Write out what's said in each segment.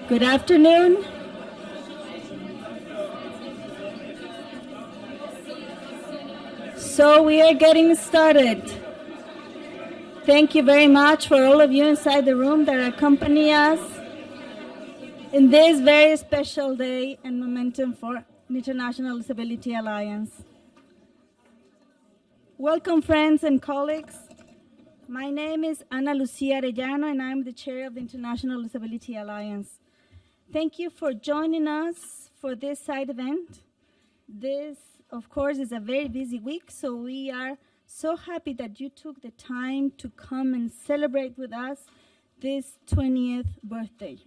Good afternoon. So we are getting started. Thank you very much for all of you inside the room that accompany us in this very special day and momentum for the International Disability Alliance. Welcome, friends and colleagues. My name is Ana Lucia Arellano, and I'm the chair of the International Disability Alliance. Thank you for joining us for this side event. This, of course, is a very busy week, so we are so happy that you took the time to come and celebrate with us this 20th birthday.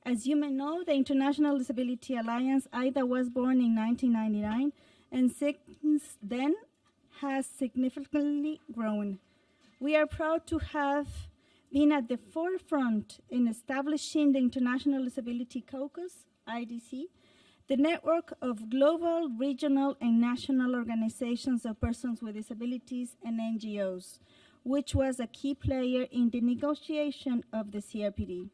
As you may know, the International Disability Alliance, IDA, was born in 1999, and since then has significantly grown. We are proud to have been at the forefront in establishing the International Disability Caucus, IDC, the network of global, regional, and national organizations of persons with disabilities and NGOs, which was a key player in the negotiation of the CRPD.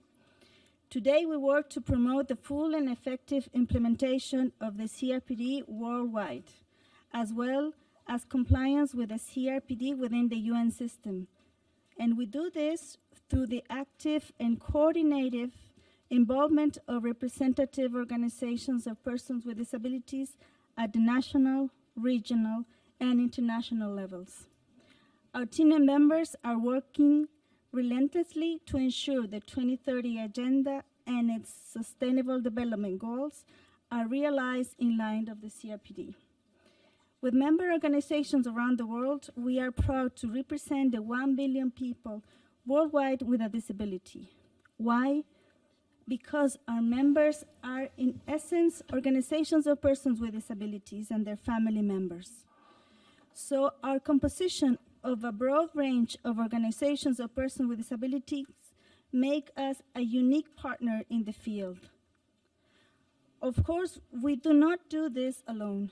Today, we work to promote the full and effective implementation of the CRPD worldwide, as well as compliance with the CRPD within the UN system. And we do this through the active and coordinated involvement of representative organizations of persons with disabilities at the national, regional, and international levels. Our team and members are working relentlessly to ensure the 2030 Agenda and its Sustainable Development Goals are realized in line of the CRPD. With member organizations around the world, we are proud to represent the 1 billion people worldwide with a disability. Why? Because our members are, in essence, organizations of persons with disabilities and their family members. So our composition of a broad range of organizations of persons with disabilities make us a unique partner in the field. Of course, we do not do this alone.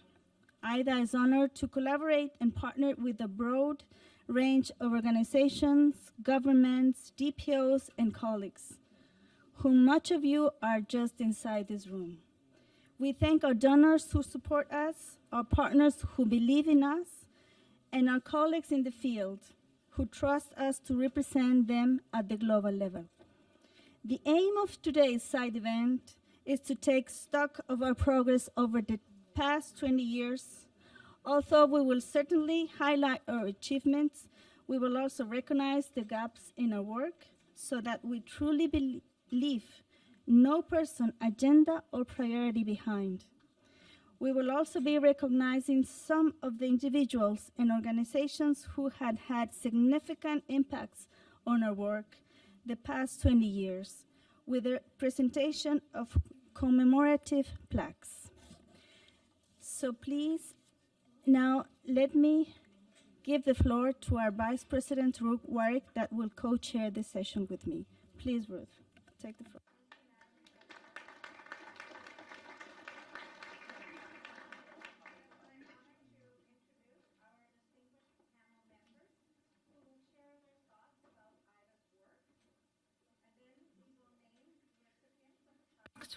IDA is honored to collaborate and partner with a broad range of organizations, governments, DPOs, and colleagues, whom much of you are just inside this room. We thank our donors who support us, our partners who believe in us, and our colleagues in the field who trust us to represent them at the global level. The aim of today's side event is to take stock of our progress over the past 20 years. Although we will certainly highlight our achievements, we will also recognize the gaps in our work so that we truly leave no person, agenda, or priority behind. We will also be recognizing some of the individuals and organizations who had significant impacts on our work the past 20 years with the presentation of commemorative plaques. So please, now let me give the floor to our Vice President, Ruth Warwick, that will co-chair this session with me. Please, Ruth, take the floor.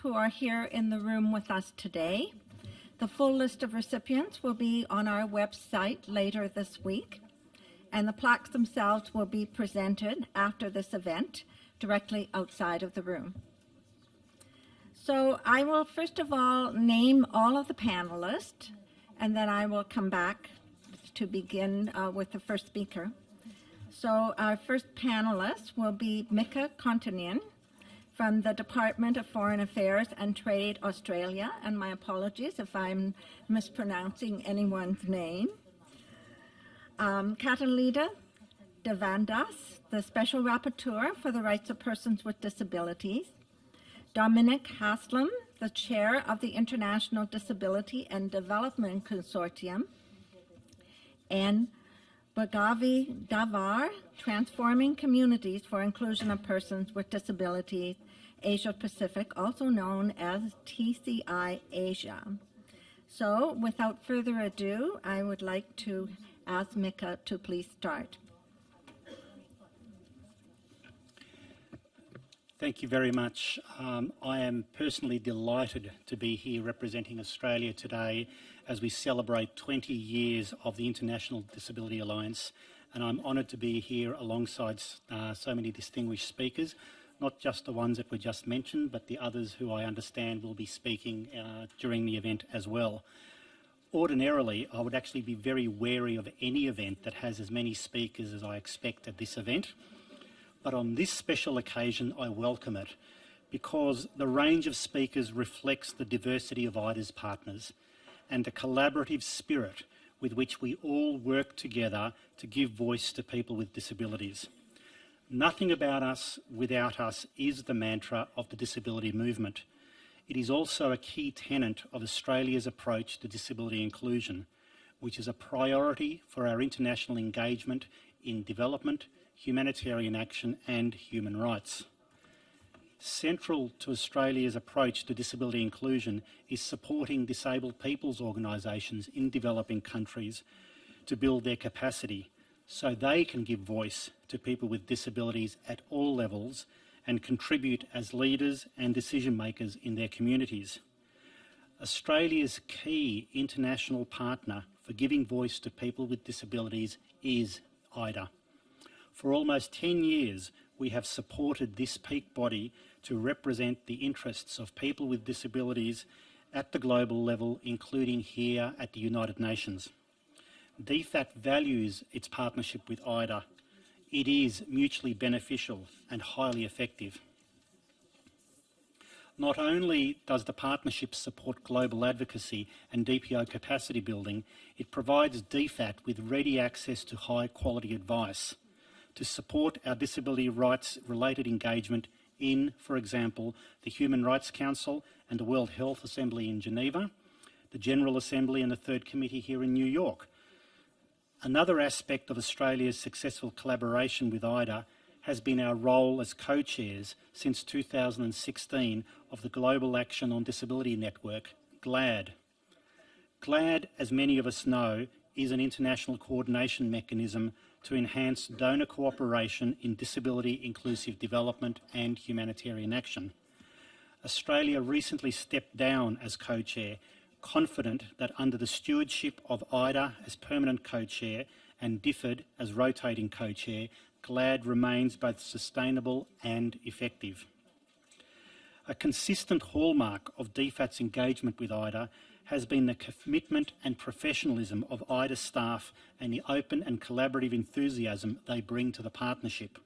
Who are here in the room with us today. The full list of recipients will be on our website later this week, and the plaques themselves will be presented after this event directly outside of the room. So I will first of all name all of the panelists, and then I will come back to begin with the first speaker. So our first panelist will be Mika Kontanen from the Department of Foreign Affairs and Trade Australia, and my apologies if I'm mispronouncing anyone's name. Catalina Devandas, the Special Rapporteur for the Rights of Persons with Disabilities. Dominic Haslam, the Chair of the International Disability and Development Consortium. And Bhagavi Davar, Transforming Communities for Inclusion of Persons with Disabilities, Asia Pacific, also known as TCI Asia. So without further ado, I would like to ask Mika to please start. Thank you very much. I am personally delighted to be here representing Australia today as we celebrate 20 years of the International Disability Alliance, and I'm honoured to be here alongside so many distinguished speakers, not just the ones that were just mentioned, but the others who I understand will be speaking during the event as well. Ordinarily, I would actually be very wary of any event that has as many speakers as I expect at this event. But on this special occasion, I welcome it because the range of speakers reflects the diversity of IDA's partners and the collaborative spirit with which we all work together to give voice to people with disabilities. Nothing about us without us is the mantra of the disability movement. It is also a key tenet of Australia's approach to disability inclusion, which is a priority for our international engagement in development, humanitarian action and human rights. Central to Australia's approach to disability inclusion is supporting disabled people's organisations in developing countries to build their capacity so they can give voice to people with disabilities at all levels and contribute as leaders and decision makers in their communities. Australia's key international partner for giving voice to people with disabilities is IDA. For almost 10 years, we have supported this peak body to represent the interests of people with disabilities at the global level, including here at the United Nations. DFAT values its partnership with IDA. It is mutually beneficial and highly effective. Not only does the partnership support global advocacy and DPO capacity building, it provides DFAT with ready access to high-quality advice to support our disability rights-related engagement in, for example, the Human Rights Council and the World Health Assembly in Geneva, the General Assembly and the Third Committee here in New York. Another aspect of Australia's successful collaboration with IDA has been our role as co-chairs since 2016 of the Global Action on Disability Network, GLAD. GLAD, as many of us know, is an international coordination mechanism to enhance donor cooperation in disability inclusive development and humanitarian action. Australia recently stepped down as co-chair, confident that under the stewardship of IDA as permanent co-chair and DFID as rotating co-chair, GLAD remains both sustainable and effective. A consistent hallmark of DFAT's engagement with IDA has been the commitment and professionalism of IDA staff and the open and collaborative enthusiasm they bring to the partnership.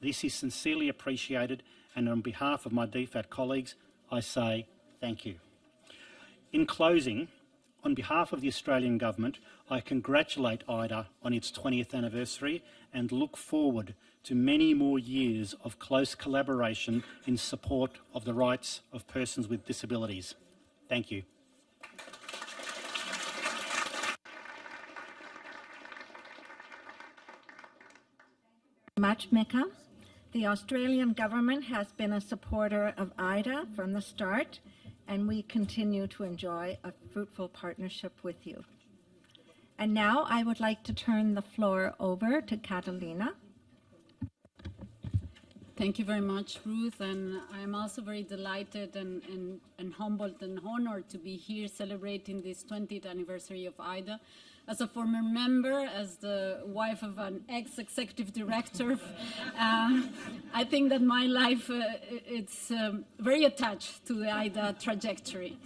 This is sincerely appreciated, and on behalf of my DFAT colleagues, I say thank you. In closing, on behalf of the Australian Government, I congratulate IDA on its 20th anniversary and look forward to many more years of close collaboration in support of the rights of persons with disabilities. Thank you. Much, Mika. The Australian Government has been a supporter of IDA from the start, and we continue to enjoy a fruitful partnership with you. And now I would like to turn the floor over to Catalina. Thank you very much, Ruth, and I'm also very delighted and humbled and honored to be here celebrating this 20th anniversary of IDA. As a former member, as the wife of an ex-executive director, I think that my life, it's very attached to the IDA trajectory.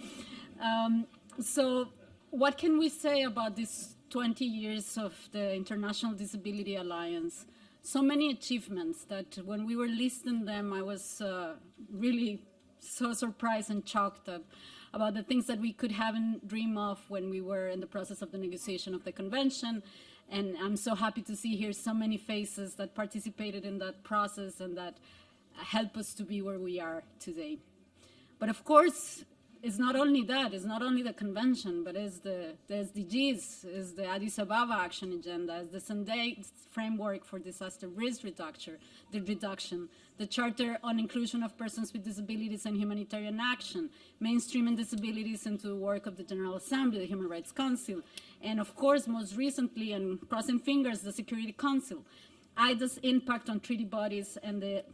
So what can we say about these 20 years of the International Disability Alliance? So many achievements that when we were listing them, I was really so surprised and shocked about the things that we could haven't dreamed of when we were in the process of the negotiation of the convention. And I'm so happy to see here so many faces that participated in that process and that help us to be where we are today. But of course, it's not only that, it's not only the convention, but it's the SDGs, it's the Addis Ababa Action Agenda, it's the Sendai Framework for Disaster Risk Reduction, the Charter on Inclusion of Persons with Disabilities and Humanitarian Action, mainstreaming disabilities into the work of the General Assembly, the Human Rights Council, and of course, most recently, and crossing fingers, the Security Council. IDA's impact on treaty bodies and the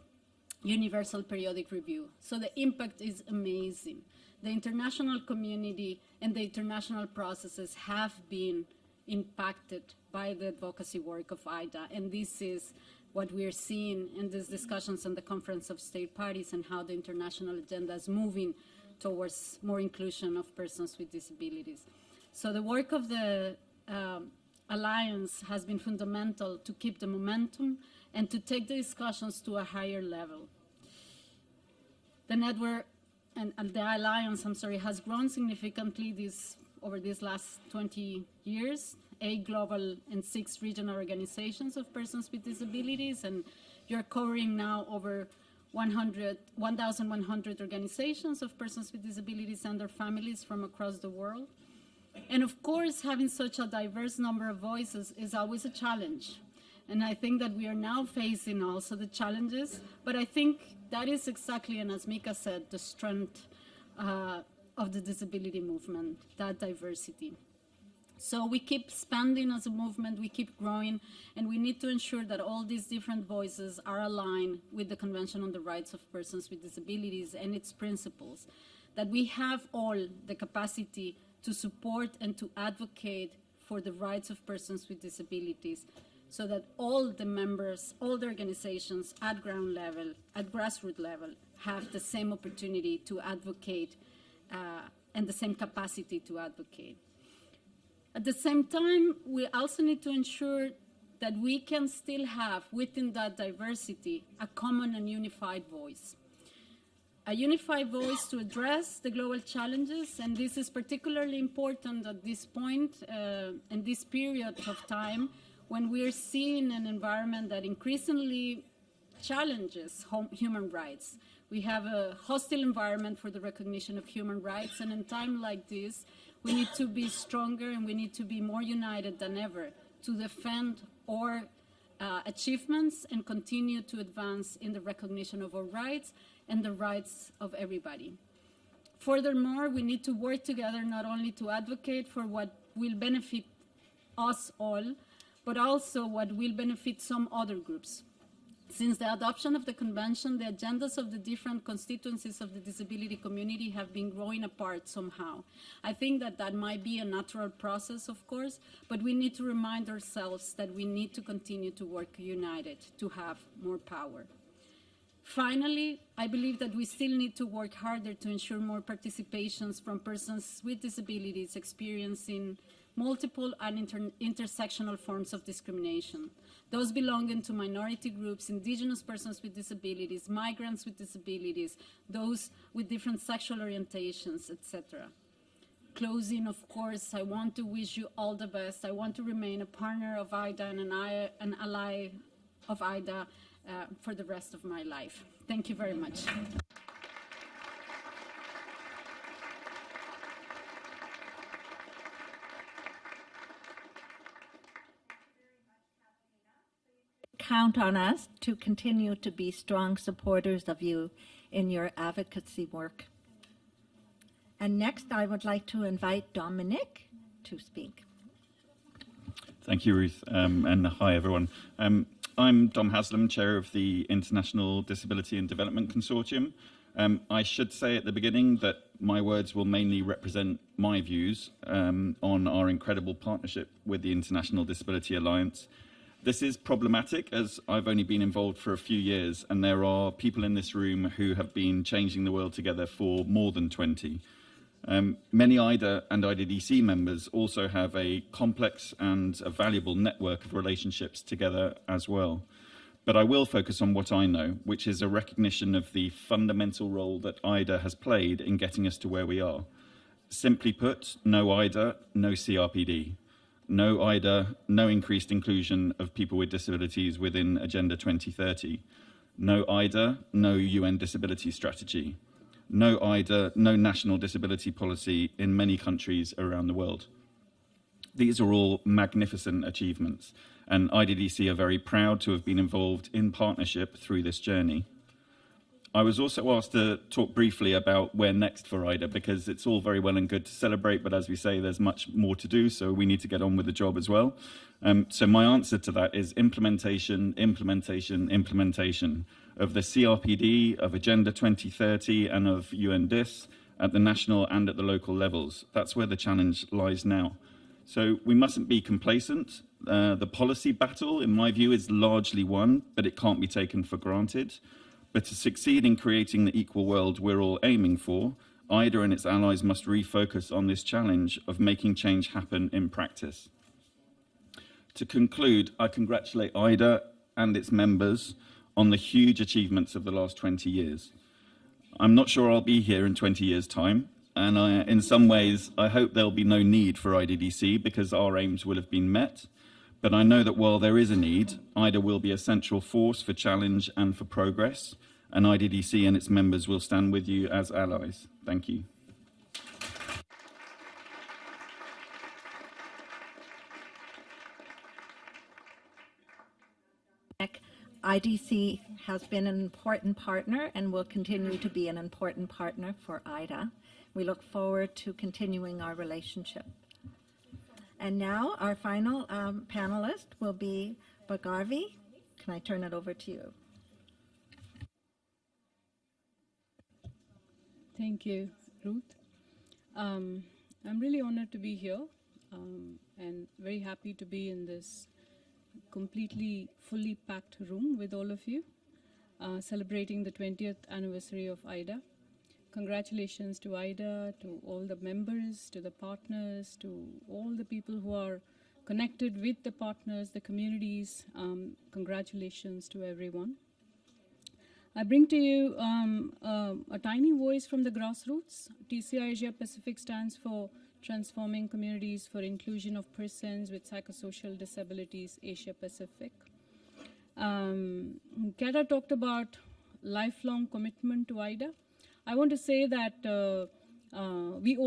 universal periodic review. So the impact is amazing. The international community and the international processes have been impacted by the advocacy work of IDA, and this is what we're seeing in these discussions on the Conference of State Parties and how the international agenda is moving towards more inclusion of persons with disabilities. So the work of the Alliance has been fundamental to keep the momentum and to take the discussions to a higher level. The network and the Alliance, has grown significantly over these last 20 years, 8 global and 6 regional organizations of persons with disabilities, and you're covering now over 1,100 organizations of persons with disabilities and their families from across the world. And of course, having such a diverse number of voices is always a challenge. And I think that we are now facing also the challenges, but I think that is exactly, and as Mika said, the strength of the disability movement, that diversity. So we keep expanding as a movement, we keep growing, and we need to ensure that all these different voices are aligned with the Convention on the Rights of Persons with Disabilities and its principles, that we have all the capacity to support and to advocate for the rights of persons with disabilities, so that all the members, all the organizations at ground level, at grassroots level, have the same opportunity to advocate and the same capacity to advocate. At the same time, we also need to ensure that we can still have within that diversity a common and unified voice. A unified voice to address the global challenges, and this is particularly important at this point in this period of time when we're seeing an environment that increasingly challenges human rights. We have a hostile environment for the recognition of human rights, and in time like this, we need to be stronger and we need to be more united than ever to defend our achievements and continue to advance in the recognition of our rights and the rights of everybody. Furthermore, we need to work together not only to advocate for what will benefit us all, but also what will benefit some other groups. Since the adoption of the convention, the agendas of the different constituencies of the disability community have been growing apart somehow. I think that that might be a natural process, of course, but we need to remind ourselves that we need to continue to work united to have more power. Finally, I believe that we still need to work harder to ensure more participations from persons with disabilities experiencing multiple and intersectional forms of discrimination. Those belonging to minority groups, indigenous persons with disabilities, migrants with disabilities, those with different sexual orientations, etc. Closing, of course, I want to wish you all the best. I want to remain a partner of IDA and an ally of IDA for the rest of my life. Thank you very much. Count on us to continue to be strong supporters of you in your advocacy work. And next, I would like to invite Dominic to speak. Thank you, Ruth, and hi, everyone. I'm Dom Haslam, Chair of the International Disability and Development Consortium. I should say at the beginning that my words will mainly represent my views on our incredible partnership with the International Disability Alliance. This is problematic as I've only been involved for a few years, and there are people in this room who have been changing the world together for more than 20. Many IDA and IDDC members also have a complex and a valuable network of relationships together as well. But I will focus on what I know, which is a recognition of the fundamental role that IDA has played in getting us to where we are. Simply put, no IDA, no CRPD. No IDA, no increased inclusion of people with disabilities within Agenda 2030. No IDA, no UN disability strategy. No IDA, no national disability policy in many countries around the world. These are all magnificent achievements, and IDDC are very proud to have been involved in partnership through this journey. I was also asked to talk briefly about where next for IDA, because it's all very well and good to celebrate, but as we say, there's much more to do, so we need to get on with the job as well. So my answer to that is implementation, implementation, implementation of the CRPD, of Agenda 2030 and of UNDIS at the national and at the local levels. That's where the challenge lies now. So we mustn't be complacent. The policy battle, in my view, is largely won, but it can't be taken for granted. But to succeed in creating the equal world we're all aiming for, IDA and its allies must refocus on this challenge of making change happen in practice. To conclude, I congratulate IDA and its members on the huge achievements of the last 20 years. I'm not sure I'll be here in 20 years' time, and in some ways, I hope there'll be no need for IDDC because our aims will have been met. But I know that while there is a need, IDA will be a central force for challenge and for progress, and IDDC and its members will stand with you as allies. Thank you. IDC has been an important partner and will continue to be an important partner for IDA. We look forward to continuing our relationship. And now our final panelist will be Bhargavi. Can I turn it over to you? Thank you, Ruth. I'm really honored to be here and very happy to be in this completely fully packed room with all of you, celebrating the 20th anniversary of IDA. Congratulations to IDA, to all the members, to the partners, to all the people who are connected with the partners, the communities. Congratulations to everyone. I bring to you a tiny voice from the grassroots. TCI Asia Pacific stands for Transforming Communities for Inclusion of Persons with Psychosocial Disabilities, Asia Pacific. Kata talked about lifelong commitment to IDA. I want to say that we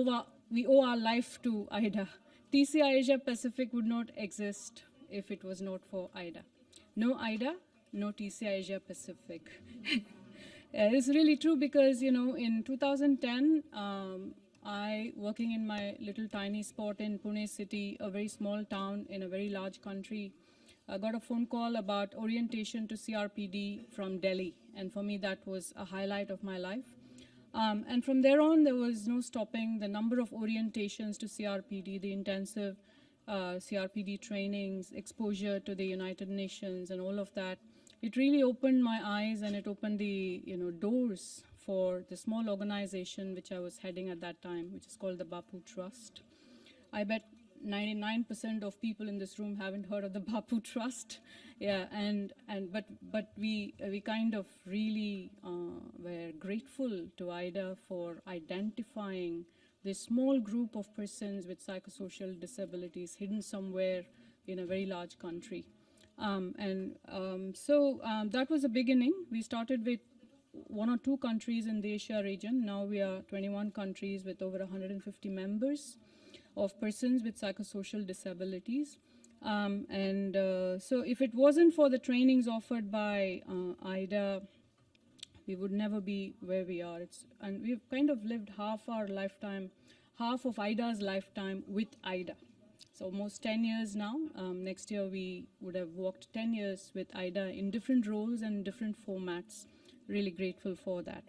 owe our life to IDA. TCI Asia Pacific would not exist if it was not for IDA. No IDA, no TCI Asia Pacific. It's really true because, you know, in 2010, I, working in my little tiny spot in Pune city, a very small town in a very large country, I got a phone call about orientation to CRPD from Delhi. And for me, that was a highlight of my life. And from there on, there was no stopping the number of orientations to CRPD, the intensive CRPD trainings, exposure to the United Nations and all of that. It really opened my eyes and it opened the doors for the small organization which I was heading at that time, which is called the Bapu Trust. I bet 99% of people in this room haven't heard of the Bapu Trust. Yeah, but we kind of really were grateful to IDA for identifying this small group of persons with psychosocial disabilities hidden somewhere in a very large country. So that was a beginning. We started with 1 or 2 countries in the Asia region. Now we are 21 countries with over 150 members of persons with psychosocial disabilities. So if it wasn't for the trainings offered by IDA, we would never be where we are. And we've kind of lived half our lifetime, half of IDA's lifetime with IDA. So almost 10 years now. Next year we would have walked 10 years with IDA in different roles and different formats. Really grateful for that.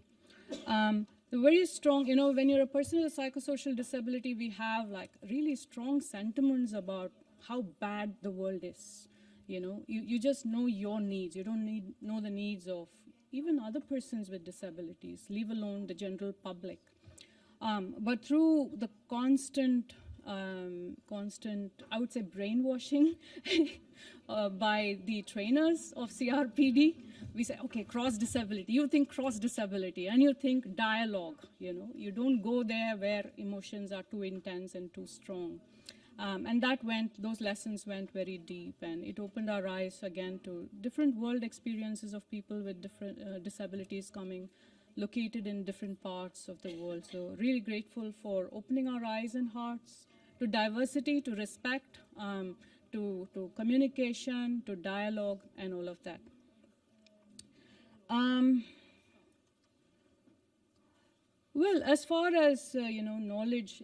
The very strong, you know, when you're a person with a psychosocial disability, we have like really strong sentiments about how bad the world is. You know, you just know your needs. You don't know the needs of even other persons with disabilities, leave alone the general public. But through the constant, I would say, brainwashing by the trainers of CRPD, we say, okay, cross-disability. You think cross-disability, and you think dialogue, you know. You don't go there where emotions are too intense and too strong. And those lessons went very deep, and it opened our eyes again to different world experiences of people with different disabilities located in different parts of the world. So really grateful for opening our eyes and hearts to diversity, to respect, to communication, to dialogue, and all of that. Well, as far as knowledge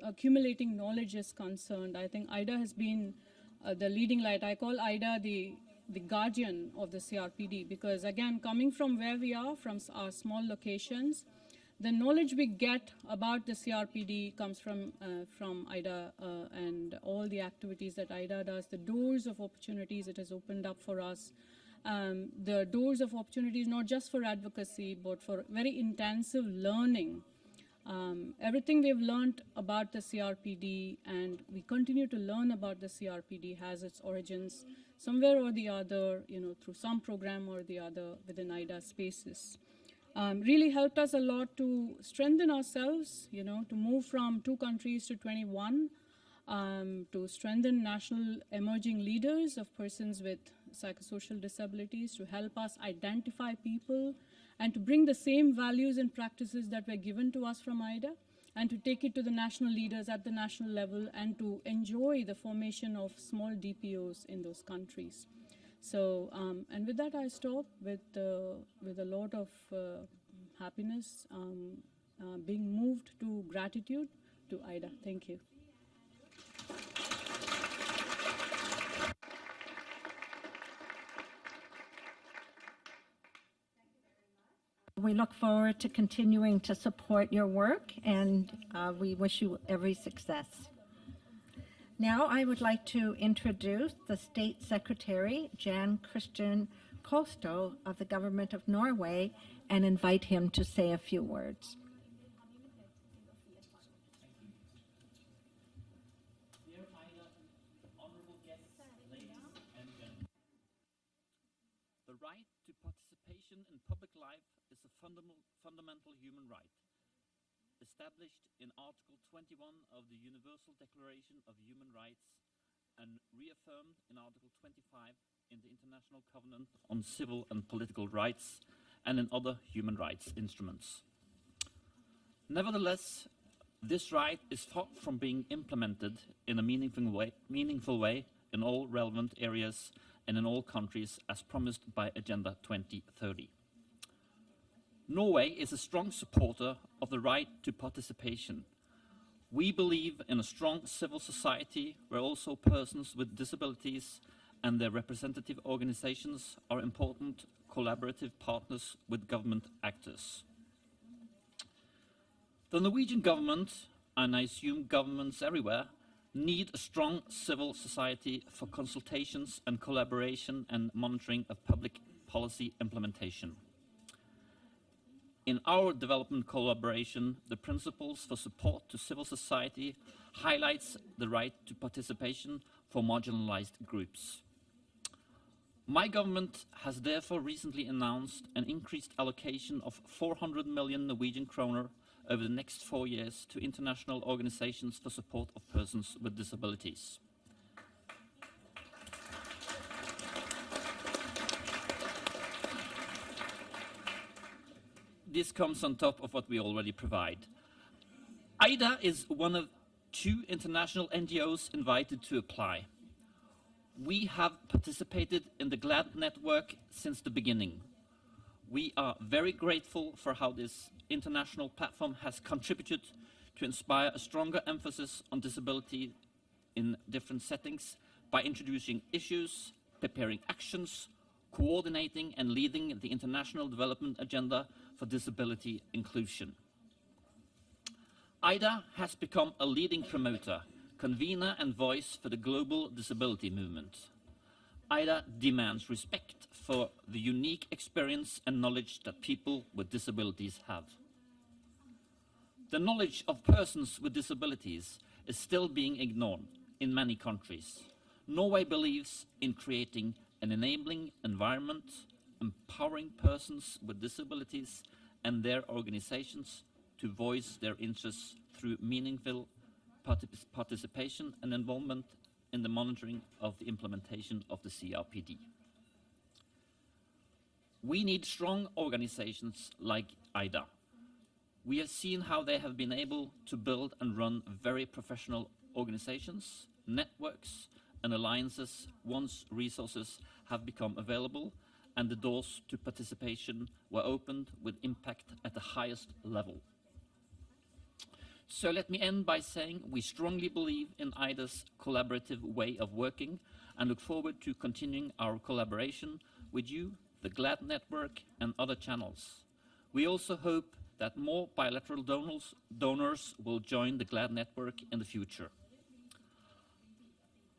accumulating knowledge is concerned, I think IDA has been the leading light. I call IDA the guardian of the CRPD because, again, coming from where we are, from our small locations, the knowledge we get about the CRPD comes from IDA and all the activities that IDA does, the doors of opportunities it has opened up for us. The doors of opportunities not just for advocacy, but for very intensive learning. Everything we've learned about the CRPD and we continue to learn about the CRPD has its origins somewhere or the other, through some program or the other within IDA spaces. Really helped us a lot to strengthen ourselves, to move from 2 countries to 21, to strengthen national emerging leaders of persons with psychosocial disabilities, to help us identify people, and to bring the same values and practices that were given to us from IDA, and to take it to the national leaders at the national level, and to enjoy the formation of small DPOs in those countries. So, and with that, I stop with a lot of happiness, being moved to gratitude to IDA. Thank you. We look forward to continuing to support your work, and we wish you every success. Now I would like to introduce the State Secretary, Jan Christian Kosto of the Government of Norway, and invite him to say a few words. Dear Ida, honorable guests, ladies and gentlemen. The right to participation in public life is a fundamental human right, established in Article 21 of the Universal Declaration of Human Rights and reaffirmed in Article 25 in the International Covenant on Civil and Political Rights and in other human rights instruments. Nevertheless, this right is far from being implemented in a meaningful way in all relevant areas and in all countries as promised by Agenda 2030. Norway is a strong supporter of the right to participation. We believe in a strong civil society where also persons with disabilities and their representative organizations are important collaborative partners with government actors. The Norwegian government, and I assume governments everywhere, need a strong civil society for consultations and collaboration and monitoring of public policy implementation. In our development collaboration, the principles for support to civil society highlights the right to participation for marginalized groups. My government has therefore recently announced an increased allocation of 400 million Norwegian kroner over the next 4 years to international organizations for support of persons with disabilities. This comes on top of what we already provide. IDA is one of 2 international NGOs invited to apply. We have participated in the GLAD network since the beginning. We are very grateful for how this international platform has contributed to inspire a stronger emphasis on disability in different settings by introducing issues, preparing actions, coordinating and leading the international development agenda for disability inclusion. IDA has become a leading promoter, convener and voice for the global disability movement. IDA demands respect for the unique experience and knowledge that people with disabilities have. The knowledge of persons with disabilities is still being ignored in many countries. Norway believes in creating an enabling environment, empowering persons with disabilities and their organizations to voice their interests through meaningful participation and involvement in the monitoring of the implementation of the CRPD. We need strong organizations like IDA. We have seen how they have been able to build and run very professional organizations, networks, and alliances once resources have become available, and the doors to participation were opened with impact at the highest level. So let me end by saying we strongly believe in IDA's collaborative way of working and look forward to continuing our collaboration with you, the GLAD network, and other channels. We also hope that more bilateral donors will join the GLAD network in the future.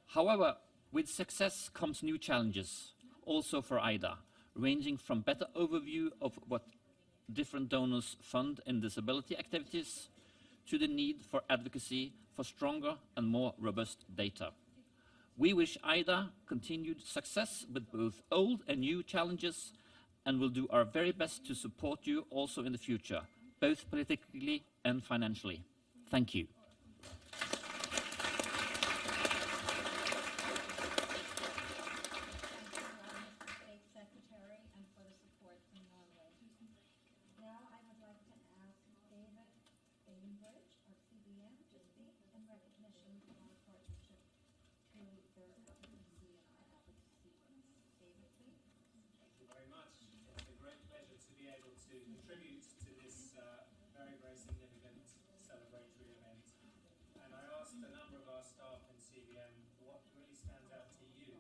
However, with success comes new challenges, also for IDA, ranging from better overview of what different donors fund in disability activities to the need for advocacy for stronger and more robust data. We wish IDA continued success with both old and new challenges and will do our very best to support you also in the future, both politically and financially. Thank you. Contribute to this very, very significant celebratory event. And I asked a number of our staff in CBM what really stands out to you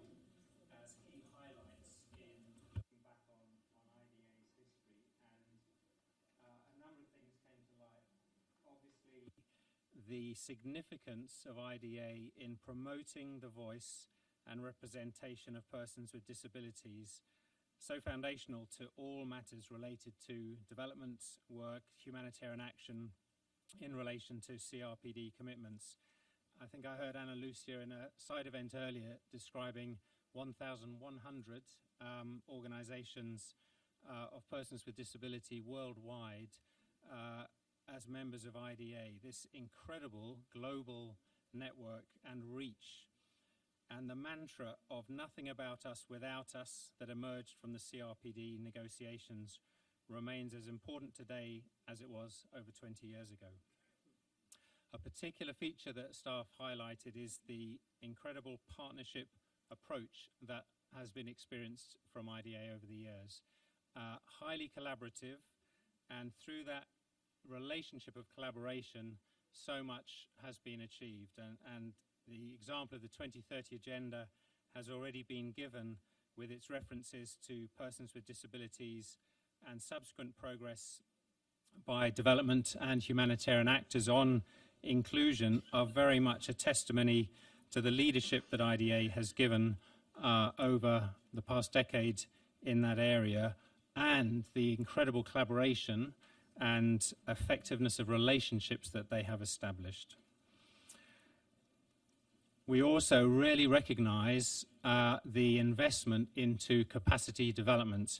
as key highlights in looking back on IDA's history. And a number of things came to light. Obviously, the significance of IDA in promoting the voice and representation of persons with disabilities, so foundational to all matters related to development work, humanitarian action in relation to CRPD commitments. I think I heard Ana Lucia in a side event earlier describing 1,100 organizations of persons with disability worldwide as members of IDA, this incredible global network and reach. And the mantra of nothing about us without us that emerged from the CRPD negotiations remains as important today as it was over 20 years ago. A particular feature that staff highlighted is the incredible partnership approach that has been experienced from IDA over the years. Highly collaborative, and through that relationship of collaboration, so much has been achieved. And the example of the 2030 Agenda has already been given with its references to persons with disabilities, and subsequent progress by development and humanitarian actors on inclusion are very much a testimony to the leadership that IDA has given over the past decade in that area, and the incredible collaboration and effectiveness of relationships that they have established. We also really recognize the investment into capacity development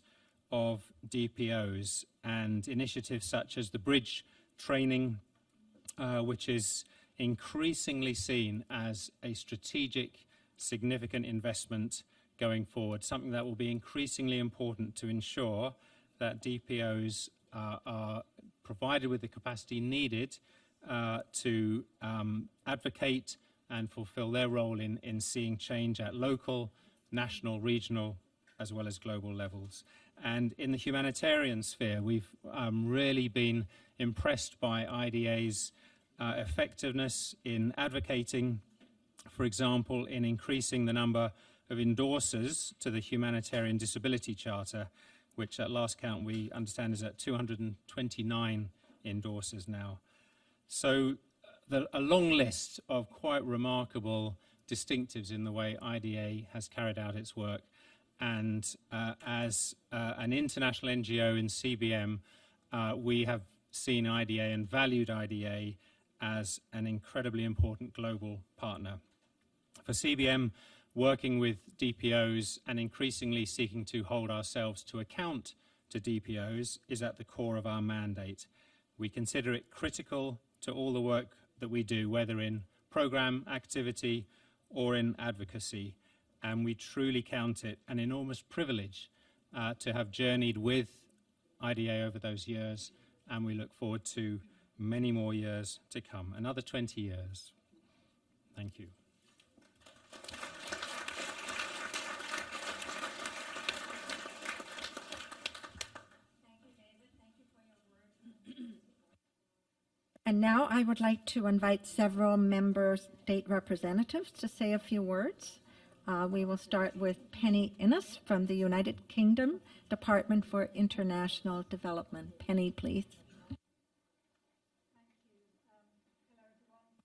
of DPOs and initiatives such as the Bridge training, which is increasingly seen as a strategic, significant investment going forward, something that will be increasingly important to ensure that DPOs are provided with the capacity needed to advocate and fulfill their role in seeing change at local, national, regional, as well as global levels. And in the humanitarian sphere, we've really been impressed by IDA's effectiveness in advocating, for example, in increasing the number of endorsers to the Humanitarian Disability Charter, which at last count we understand is at 229 endorsers now. So a long list of quite remarkable distinctives in the way IDA has carried out its work. And as an international NGO in CBM, we have seen IDA and valued IDA as an incredibly important global partner. For CBM, working with DPOs and increasingly seeking to hold ourselves to account to DPOs is at the core of our mandate. We consider it critical to all the work that we do, whether in program activity or in advocacy, and we truly count it an enormous privilege to have journeyed with IDA over those years, and we look forward to many more years to come, another 20 years. Thank you. And now I would like to invite several member state representatives to say a few words. We will start with Penny Innes from the United Kingdom Department for International Development. Penny, please.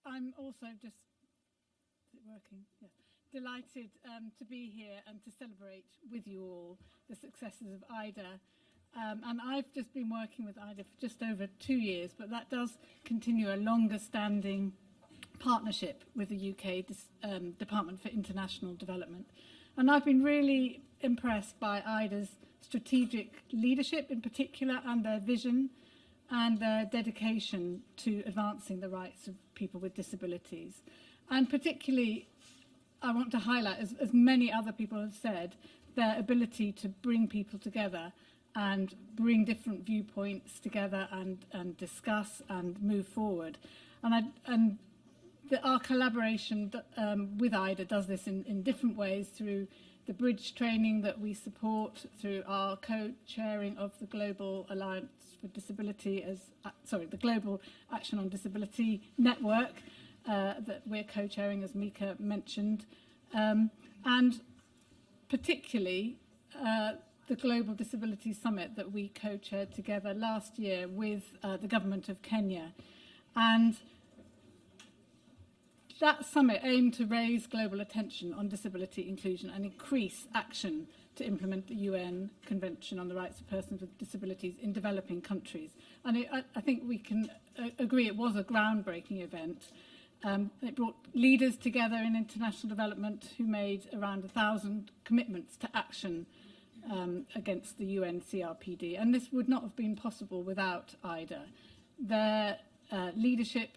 I'm also just delighted to be here and to celebrate with you all the successes of IDA. And I've just been working with IDA for just over 2 years, but that does continue a longer standing partnership with the UK Department for International Development. And I've been really impressed by IDA's strategic leadership in particular, and their vision and their dedication to advancing the rights of people with disabilities. And particularly, I want to highlight, as many other people have said, their ability to bring people together and bring different viewpoints together and discuss and move forward. And our collaboration with IDA does this in different ways, through the bridge training that we support, through our co-chairing of the Global Alliance for Disability, the Global Action on Disability Network that we're co-chairing, as Mika mentioned, and particularly the Global Disability Summit that we co-chaired together last year with the government of Kenya. And that summit aimed to raise global attention on disability inclusion and increase action to implement the UN Convention on the Rights of Persons with Disabilities in developing countries. And I think we can agree it was a groundbreaking event. It brought leaders together in international development who made around 1,000 commitments to action against the UN CRPD. And this would not have been possible without IDA. Their leadership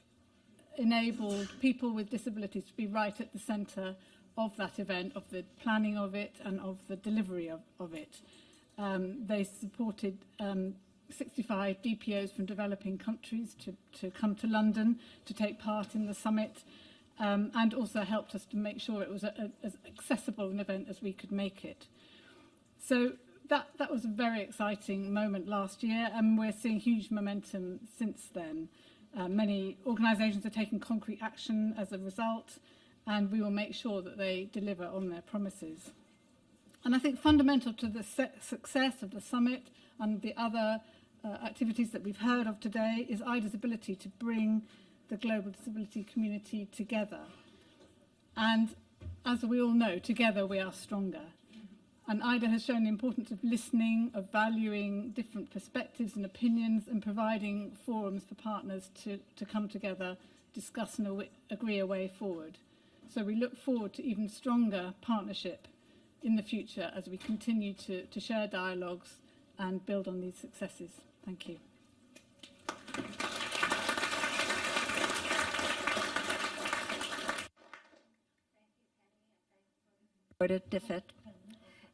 enabled people with disabilities to be right at the centre of that event, of the planning of it and of the delivery of it. They supported 65 DPOs from developing countries to come to London to take part in the summit, and also helped us to make sure it was as accessible an event as we could make it. So that was a very exciting moment last year, and we're seeing huge momentum since then. Many organisations are taking concrete action as a result, and we will make sure that they deliver on their promises. And I think fundamental to the success of the summit and the other activities that we've heard of today is IDA's ability to bring the global disability community together. And as we all know, together we are stronger. And IDA has shown the importance of listening, of valuing different perspectives and opinions, and providing forums for partners to come together, discuss and agree a way forward. So we look forward to even stronger partnership in the future as we continue to share dialogues and build on these successes. Thank you.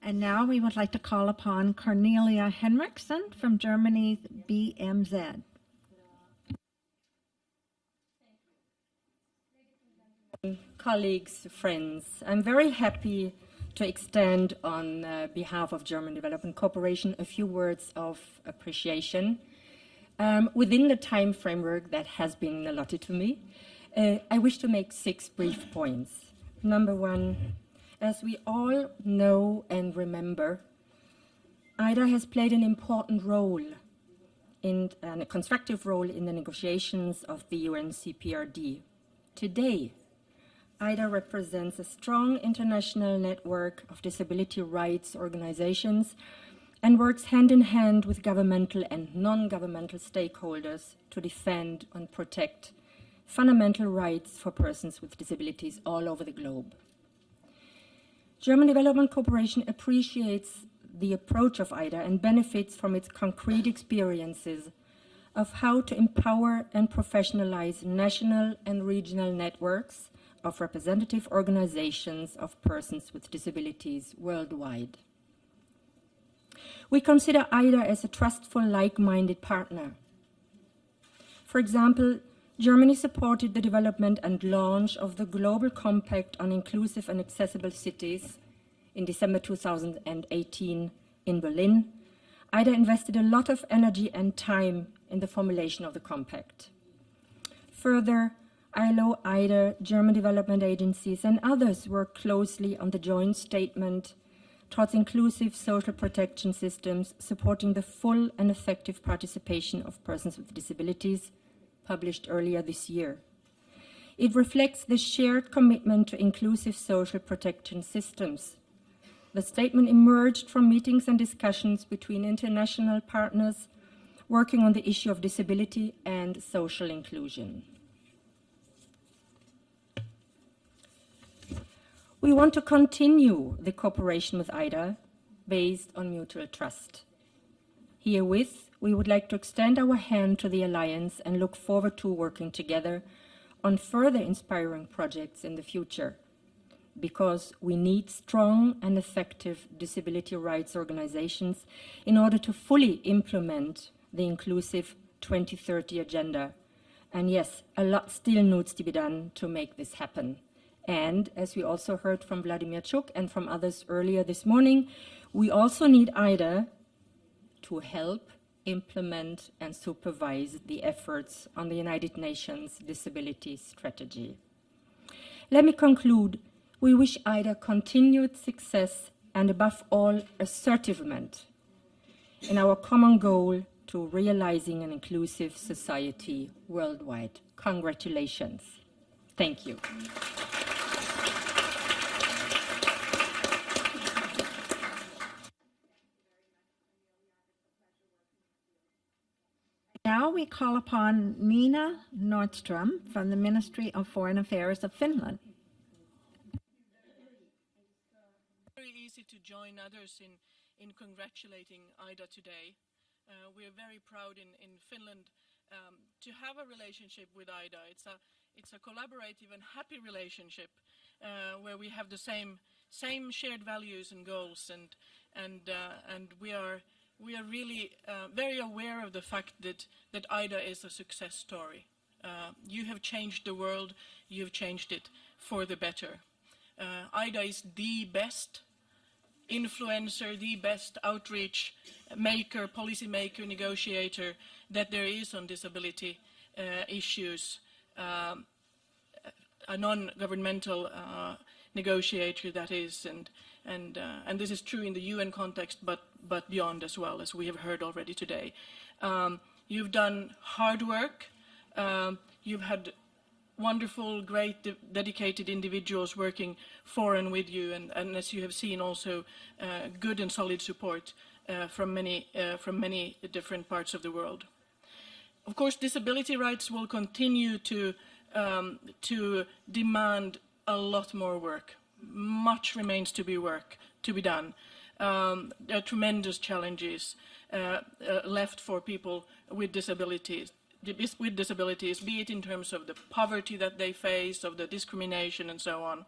And now we would like to call upon Cornelia Henriksen from Germany's BMZ. Colleagues, friends, I'm very happy to extend on behalf of German Development Corporation a few words of appreciation within the time framework that has been allotted to me. I wish to make 6 brief points. Number 1, as we all know and remember, IDA has played an important role and a constructive role in the negotiations of the UN CRPD. Today, IDA represents a strong international network of disability rights organizations and works hand in hand with governmental and non-governmental stakeholders to defend and protect fundamental rights for persons with disabilities all over the globe. German Development Corporation appreciates the approach of IDA and benefits from its concrete experiences of how to empower and professionalize national and regional networks of representative organizations of persons with disabilities worldwide. We consider IDA as a trustful, like-minded partner. For example, Germany supported the development and launch of the Global Compact on Inclusive and Accessible Cities in December 2018 in Berlin. IDA invested a lot of energy and time in the formulation of the compact. Further, ILO, IDA, German development agencies, and others work closely on the joint statement towards inclusive social protection systems supporting the full and effective participation of persons with disabilities, published earlier this year. It reflects the shared commitment to inclusive social protection systems. The statement emerged from meetings and discussions between international partners working on the issue of disability and social inclusion. We want to continue the cooperation with IDA based on mutual trust. Herewith, we would like to extend our hand to the Alliance and look forward to working together on further inspiring projects in the future, because we need strong and effective disability rights organizations in order to fully implement the inclusive 2030 agenda. And yes, a lot still needs to be done to make this happen. And as we also heard from Vladimir Chuk and from others earlier this morning, we also need IDA to help implement and supervise the efforts on the United Nations Disability Strategy. Let me conclude. We wish IDA continued success and above all assertivement in our common goal to realizing an inclusive society worldwide. Congratulations. Thank you. Now we call upon Nina Nordstrom from the Ministry of Foreign Affairs of Finland. Very easy to join others in congratulating IDA today. We are very proud in Finland to have a relationship with IDA. It's a collaborative and happy relationship where we have the same shared values and goals, and we are really very aware of the fact that IDA is a success story. You have changed the world, you've changed it for the better. IDA is the best influencer, the best outreach maker, policy maker, negotiator that there is on disability issues, a non-governmental negotiator that is, and this is true in the UN context, but beyond as well, as we have heard already today. You've done hard work. You've had wonderful, great, dedicated individuals working for and with you, and as you have seen, also good and solid support from many different parts of the world. Of course, disability rights will continue to demand a lot more work. Much remains to be done. There are tremendous challenges left for people with disabilities, be it in terms of the poverty that they face, of the discrimination and so on.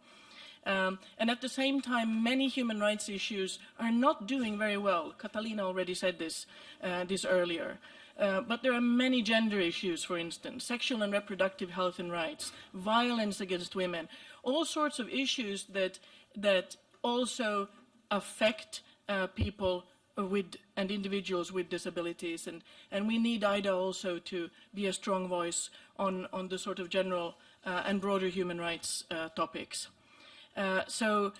And at the same time, many human rights issues are not doing very well. Catalina already said this earlier. But there are many gender issues, for instance, sexual and reproductive health and rights, violence against women, all sorts of issues that also affect people with and individuals with disabilities, and we need IDA also to be a strong voice on the sort of general and broader human rights topics. So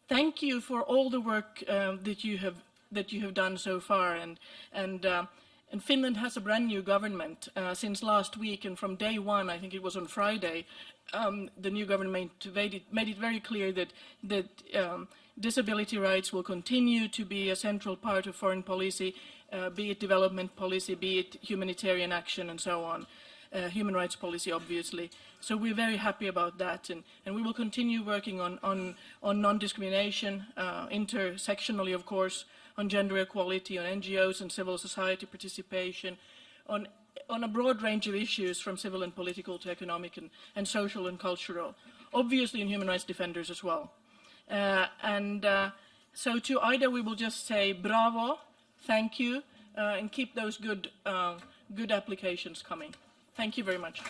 thank you for all the work that you have done so far, and Finland has a brand new government since last week, and from day one, I think it was on Friday, the new government made it very clear that disability rights will continue to be a central part of foreign policy, be it development policy, be it humanitarian action and so on, human rights policy obviously. So we're very happy about that, and we will continue working on non-discrimination, intersectionally of course, on gender equality, on NGOs and civil society participation, on a broad range of issues from civil and political to economic and social and cultural, obviously in human rights defenders as well. So to IDA we will just say bravo, thank you, and keep those good applications coming. Thank you very much.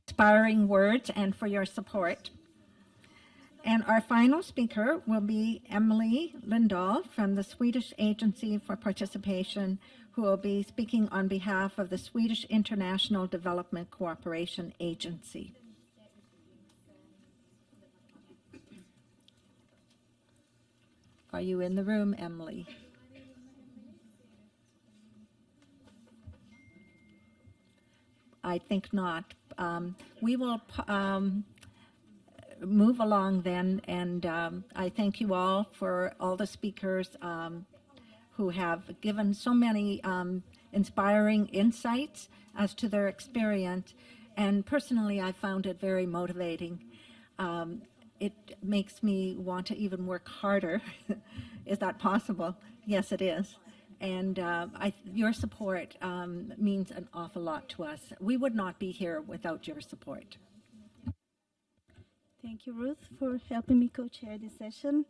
Inspiring words and for your support. And our final speaker will be Emily Lindahl from the Swedish Agency for Participation, who will be speaking on behalf of the Swedish International Development Cooperation Agency. Are you in the room, Emily? I think not. We will move along then, and I thank you all for all the speakers who have given so many inspiring insights as to their experience, and personally I found it very motivating. It makes me want to even work harder. Is that possible? Yes, it is. And your support means an awful lot to us. We would not be here without your support. Thank you, Ruth, for helping me co-chair this session.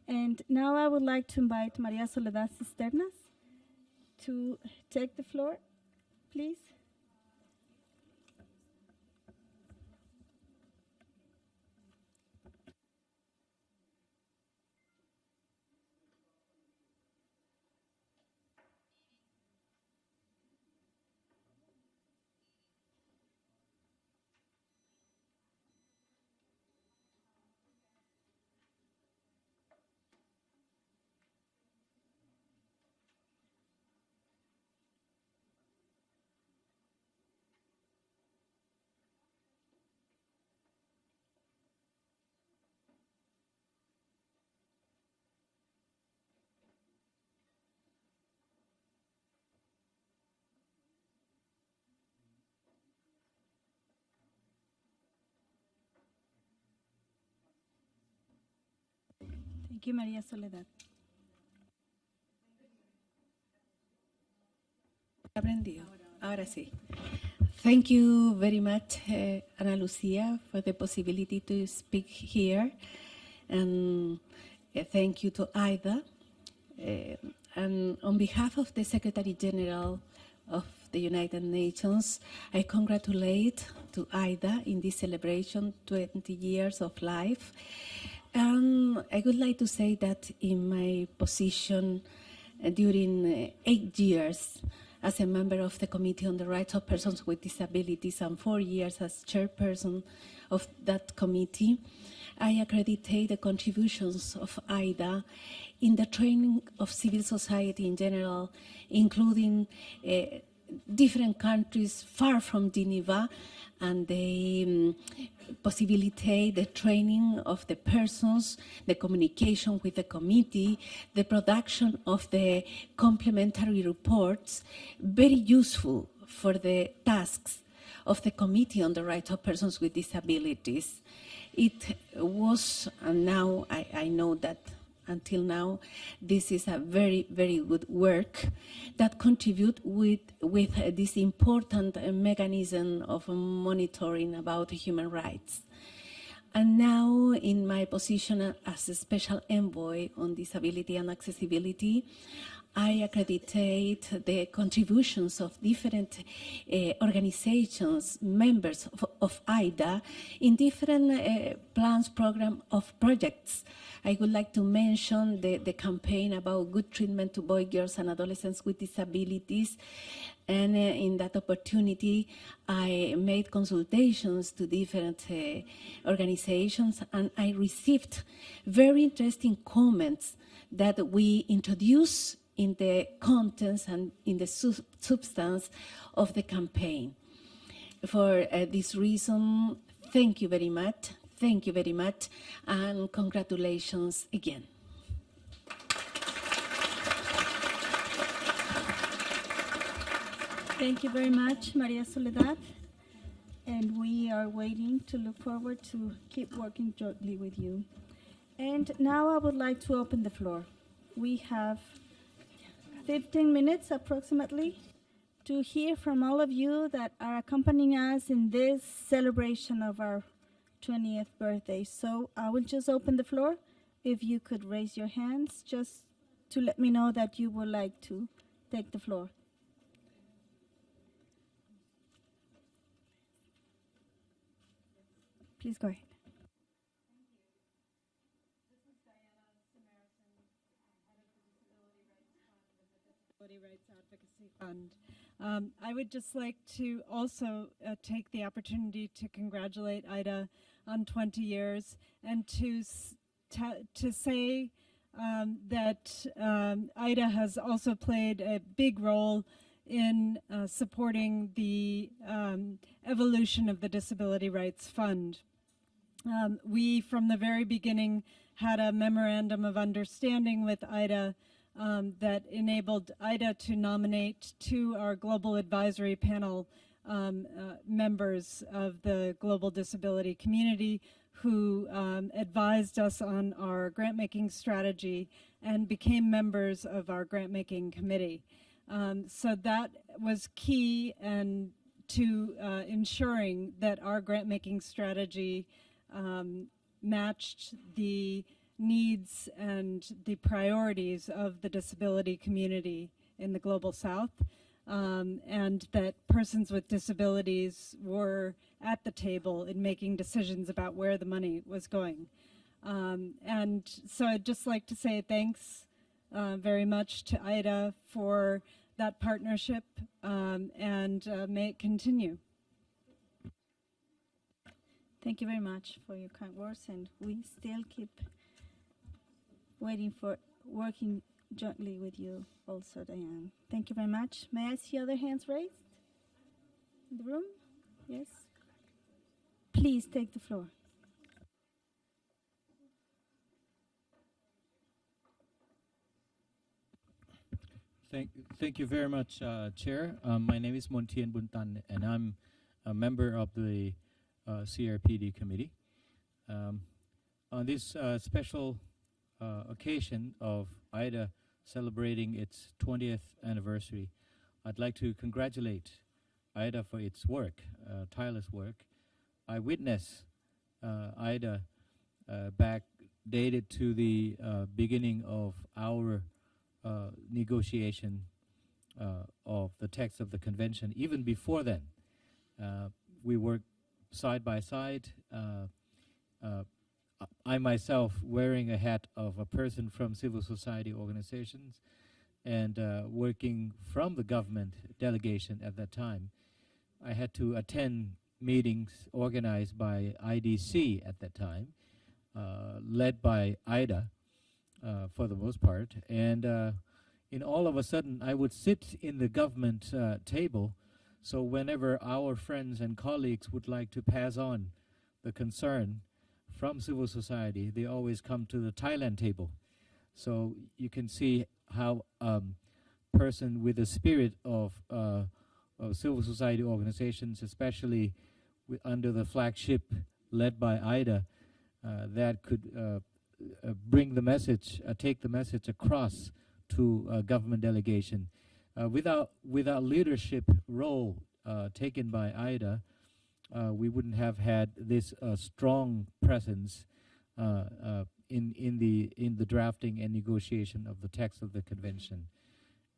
And now I would like to invite Maria Soledad Cisternas to take the floor, please. Thank you, Maria Soledad. Aprendido. Ahora sí. Thank you very much, Ana Lucia, for the possibility to speak here. And thank you to Aida. And on behalf of the Secretary General of the United Nations, I congratulate to Aida in this celebration, 20 years of life. And I would like to say that in my position during 8 years as a member of the Committee on the Rights of Persons with Disabilities and 4 years as chairperson of that committee, I accreditate the contributions of Aida in the training of civil society in general, including different countries far from Geneva, and they possibilitate the training of the persons, the communication with the committee, the production of the complementary reports, very useful for the tasks of the Committee on the Rights of Persons with Disabilities. It was, and now I know that until now, this is a very, very good work that contribute with this important mechanism of monitoring about human rights. And now, in my position as a special envoy on disability and accessibility, I accreditate the contributions of different organizations, members of AIDA, in different plans, programs, of projects. I would like to mention the campaign about good treatment to boys, girls, and adolescents with disabilities. And in that opportunity, I made consultations to different organizations, and I received very interesting comments that we introduce in the contents and in the substance of the campaign. For this reason, thank you very much. Thank you very much, and congratulations again. Thank you very much, Maria Soledad. And we are waiting to look forward to keep working jointly with you. And now I would like to open the floor. We have 15 minutes approximately to hear from all of you that are accompanying us in this celebration of our 20th birthday. So I will just open the floor. If you could raise your hands just to let me know that you would like to take the floor. Please go ahead. Rights Advocacy Fund. I would just like to also take the opportunity to congratulate Ida on 20 years and to say that Ida has also played a big role in supporting the evolution of the Disability Rights Fund. We, from the very beginning, had a memorandum of understanding with Ida that enabled Ida to nominate to our global advisory panel members of the global disability community who advised us on our grant-making strategy and became members of our grant-making committee. So that was key and to ensuring that our grant-making strategy matched the needs and the priorities of the disability community in the Global South, and that persons with disabilities were at the table in making decisions about where the money was going. And so I'd just like to say thanks very much to Ida for that partnership, and may it continue. Thank you very much for your kind words, and we still keep waiting for working jointly with you also, Diane. Thank you very much. May I see other hands raised in the room? Yes? Please take the floor. Thank you very much, Chair. My name is Montien Buntan, and I'm a member of the CRPD committee. On this special occasion of Ida celebrating its 20th anniversary, I'd like to congratulate Ida for its work, tireless work. I witnessed Ida back dated to the beginning of our negotiation of the text of the convention. Even before then, we worked side by side. I myself wearing a hat of a person from civil society organizations and working from the government delegation at that time. I had to attend meetings organized by IDC at that time, led by Ida for the most part. And in all of a sudden, I would sit in the government table. So whenever our friends and colleagues would like to pass on the concern from civil society, they always come to the Thailand table. So you can see how person with the spirit of civil society organizations, especially under the flagship led by Ida, that could bring the message, take the message across to a government delegation. Without leadership role taken by Ida, we wouldn't have had this strong presence in the drafting and negotiation of the text of the convention.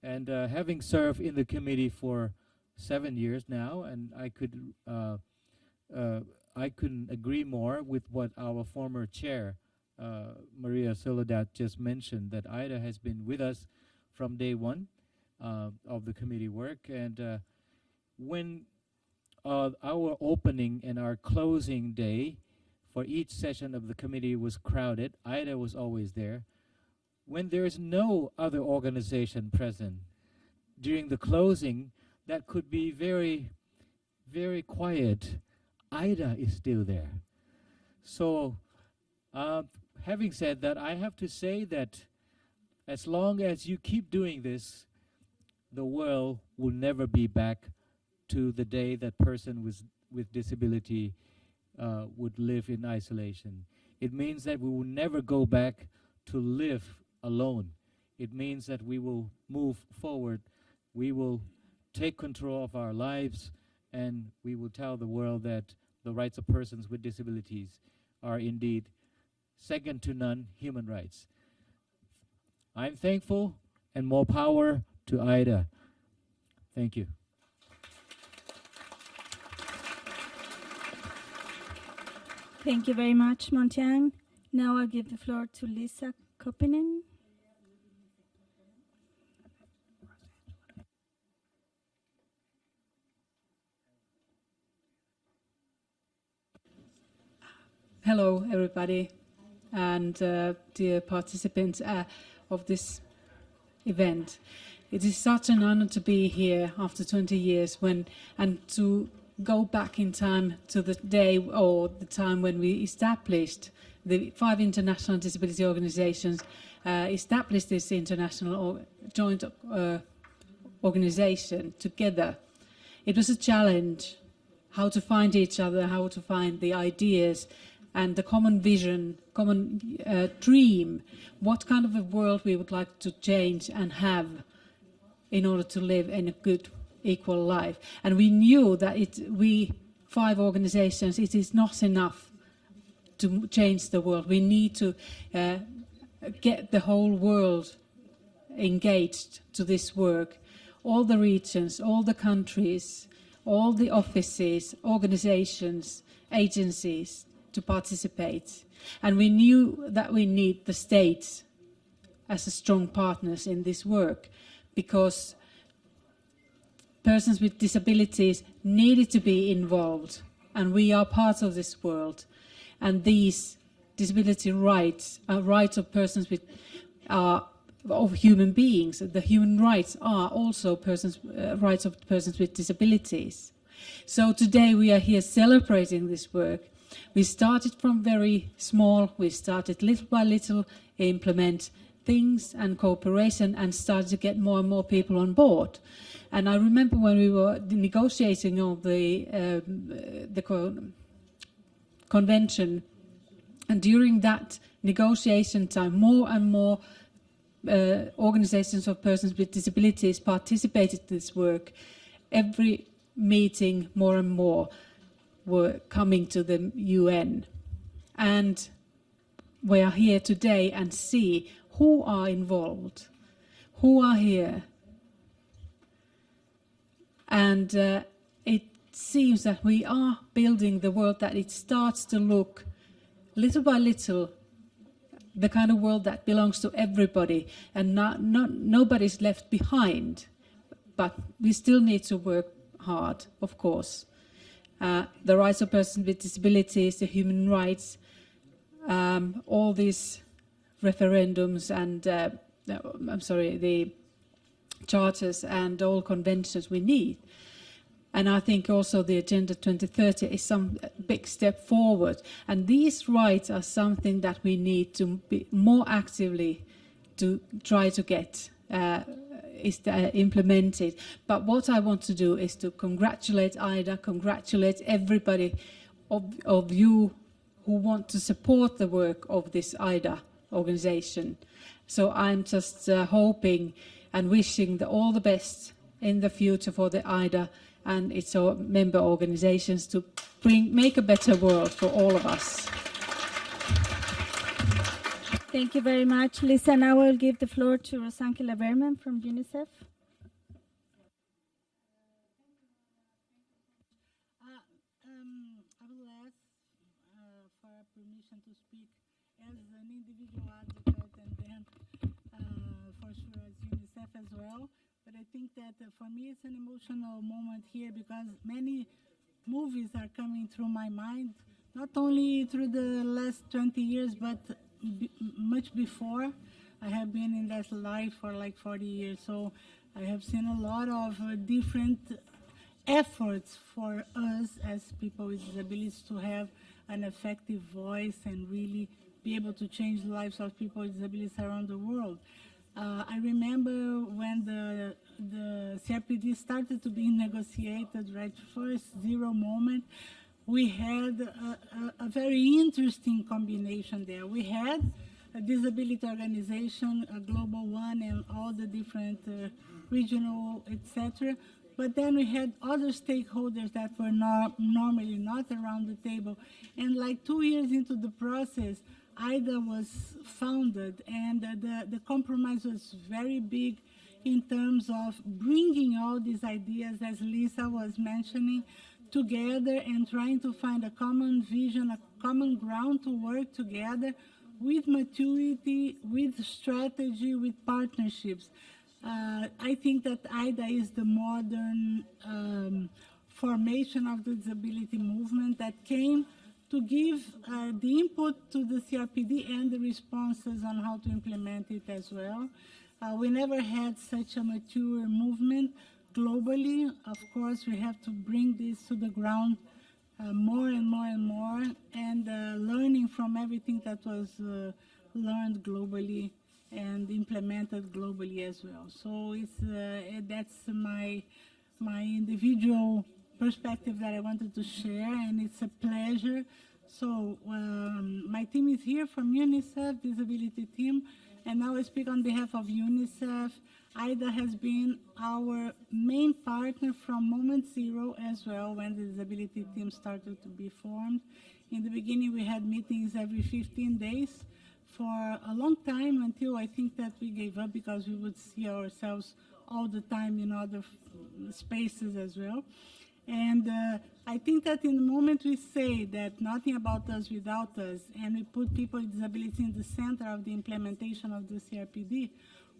And having served in the committee for 7 years now, and I couldn't agree more with what our former chair, Maria Soledad, just mentioned, that Ida has been with us from day one of the committee work. And when our opening and our closing day for each session of the committee was crowded, Ida was always there. When there is no other organization present during the closing, that could be very, very quiet. Ida is still there. So having said that, I have to say that as long as you keep doing this, the world will never be back to the day that person with disability would live in isolation. It means that we will never go back to live alone. It means that we will move forward. We will take control of our lives, and we will tell the world that the rights of persons with disabilities are indeed second to none human rights. I'm thankful, and more power to Ida. Thank you. Thank you very much, Montian. Now I'll give the floor to Lisa Kopinen. Hello, everybody, and dear participants of this event. It is such an honor to be here after 20 years and to go back in time to the day or the time when we established the 5 international disability organizations, established this international joint organization together. It was a challenge, how to find each other, how to find the ideas and the common vision, common dream, what kind of a world we would like to change and have in order to live in a good, equal life. And we knew that we 5 organizations, it is not enough to change the world. We need to get the whole world engaged to this work. All the regions, all the countries, all the offices, organizations, agencies to participate. And we knew that we need the states as a strong partners in this work, because persons with disabilities needed to be involved, and we are part of this world. And these disability rights are rights of persons with of human beings. The human rights are also rights of persons with disabilities. So today we are here celebrating this work. We started from very small. We started little by little implement things and cooperation and started to get more and more people on board. And I remember when we were negotiating of the convention, and during that negotiation time, more and more organizations of persons with disabilities participated in this work. Every meeting, more and more were coming to the UN. And we are here today and see who are involved, who are here. And it seems that we are building the world that it starts to look little by little the kind of world that belongs to everybody, and nobody's left behind. But we still need to work hard, of course. The rights of persons with disabilities, the human rights, all these referendums and, the charters and all conventions we need. And I think also the Agenda 2030 is some big step forward. And these rights are something that we need to be more actively to try to get implemented. But what I want to do is to congratulate IDA, congratulate everybody of you who want to support the work of this IDA organization. So I'm just hoping and wishing all the best in the future for the IDA and its member organizations to make a better world for all of us. Thank you very much, Lisa. Now I will give the floor to Rosankila Berman from UNICEF. I will ask for permission to speak as an individual advocate and then for sure as UNICEF as well. But I think that for me it's an emotional moment here because many movies are coming through my mind, not only through the last 20 years, but much before. I have been in that life for like 40 years, so I have seen a lot of different efforts for us as people with disabilities to have an effective voice and really be able to change the lives of people with disabilities around the world. I remember when the CRPD started to be negotiated, right, first zero moment, we had a very interesting combination there. We had a disability organization, a global one, and all the different regional, etc. But then we had other stakeholders that were normally not around the table. And like 2 years into the process, IDA was founded, and the compromise was very big in terms of bringing all these ideas, as Lisa was mentioning, together and trying to find a common vision, a common ground to work together with maturity, with strategy, with partnerships. I think that IDA is the modern formation of the disability movement that came to give the input to the CRPD and the responses on how to implement it as well. We never had such a mature movement globally. Of course, we have to bring this to the ground more and more and more, and learning from everything that was learned globally and implemented globally as well. So that's my individual perspective that I wanted to share, and it's a pleasure. So my team is here from UNICEF, Disability Team, and now I speak on behalf of UNICEF. IDA has been our main partner from moment zero as well when the disability team started to be formed. In the beginning, we had meetings every 15 days for a long time until I think that we gave up because we would see ourselves all the time in other spaces as well. And I think that in the moment we say that nothing about us without us, and we put people with disabilities in the center of the implementation of the CRPD,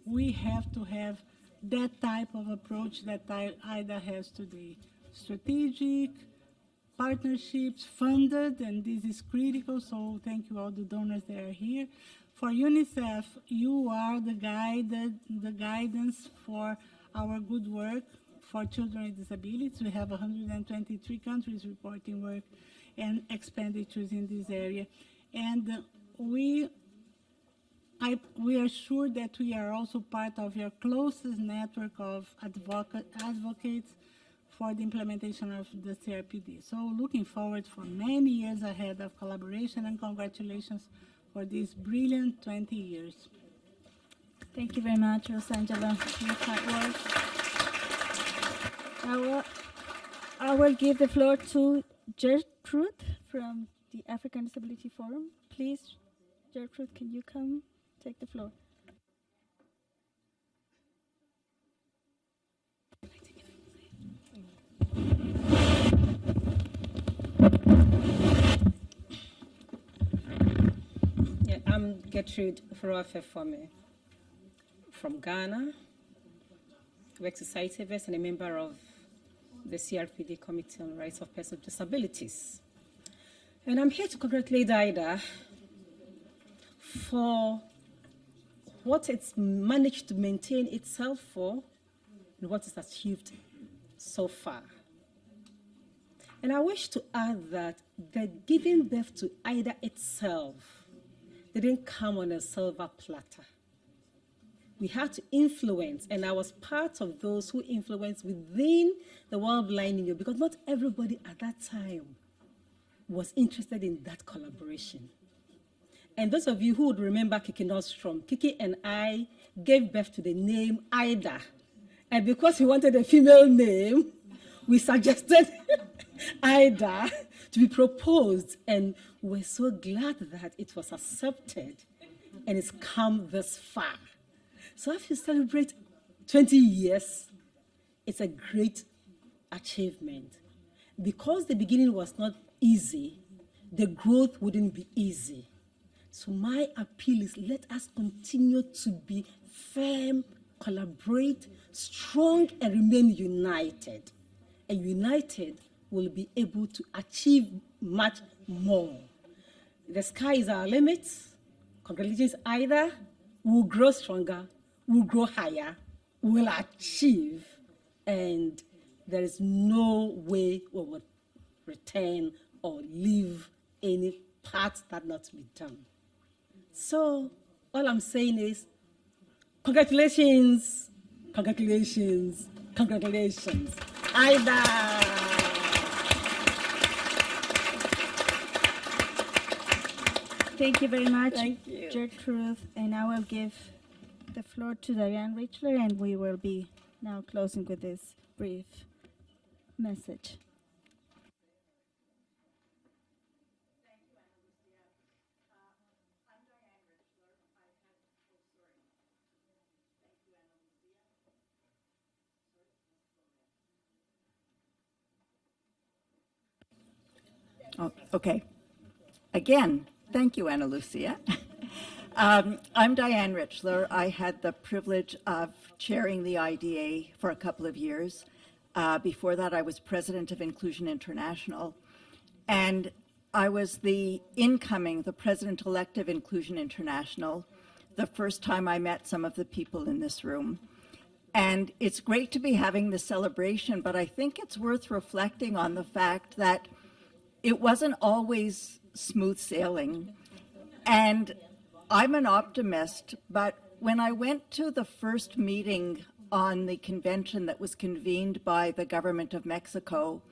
we have to have that type of approach that IDA has today. Strategic, partnerships, funded, and this is critical, so thank you all the donors that are here. For UNICEF, you are the guidance for our good work for children with disabilities. We have 123 countries reporting work and expenditures in this area. And we are sure that we are also part of your closest network of advocates for the implementation of the CRPD. So looking forward for many years ahead of collaboration, and congratulations for these brilliant 20 years. Thank you very much, Rosangela, for your kind words. I will give the floor to Gertrude from the African Disability Forum. Please, Gertrude, can you come take the floor? Yeah, I'm Gertrude Foroafefome from Ghana, work society and a member of the CRPD Committee on Rights of Persons with Disabilities. And I'm here to congratulate IDA for what it's managed to maintain itself for and what it's achieved so far. And I wish to add that the giving birth to IDA itself didn't come on a silver platter. We had to influence, and I was part of those who influenced within the World Blind Union, because not everybody at that time was interested in that collaboration. And those of you who would remember Kiki Nordstrom, Kiki and I gave birth to the name Ida. And because we wanted a female name, we suggested Ida to be proposed. And we're so glad that it was accepted and it's come this far. So if you celebrate 20 years, it's a great achievement. Because the beginning was not easy, the growth wouldn't be easy. So my appeal is, let us continue to be firm, collaborate, strong, and remain united. And united, we'll be able to achieve much more. The sky is our limit. Congratulations, IDA. We'll grow stronger, we'll grow higher, we'll achieve, and there is no way we will return or leave any part that not to be done. So all I'm saying is, congratulations, congratulations, congratulations, IDA. Thank you very much, Thank you. Gertrude. And I will give the floor to Diane Richler, and we will be now closing with this brief message. Oh, okay. Again, thank you, Ana Lucia. I'm Diane Richler. I had the privilege of chairing the IDA for a couple of years. Before that, I was president of Inclusion International. And I was the president-elect of Inclusion International, the first time I met some of the people in this room. And it's great to be having this celebration, but I think it's worth reflecting on the fact that it wasn't always smooth sailing. And I'm an optimist, but when I went to the first meeting on the convention that was convened by the government of Mexico,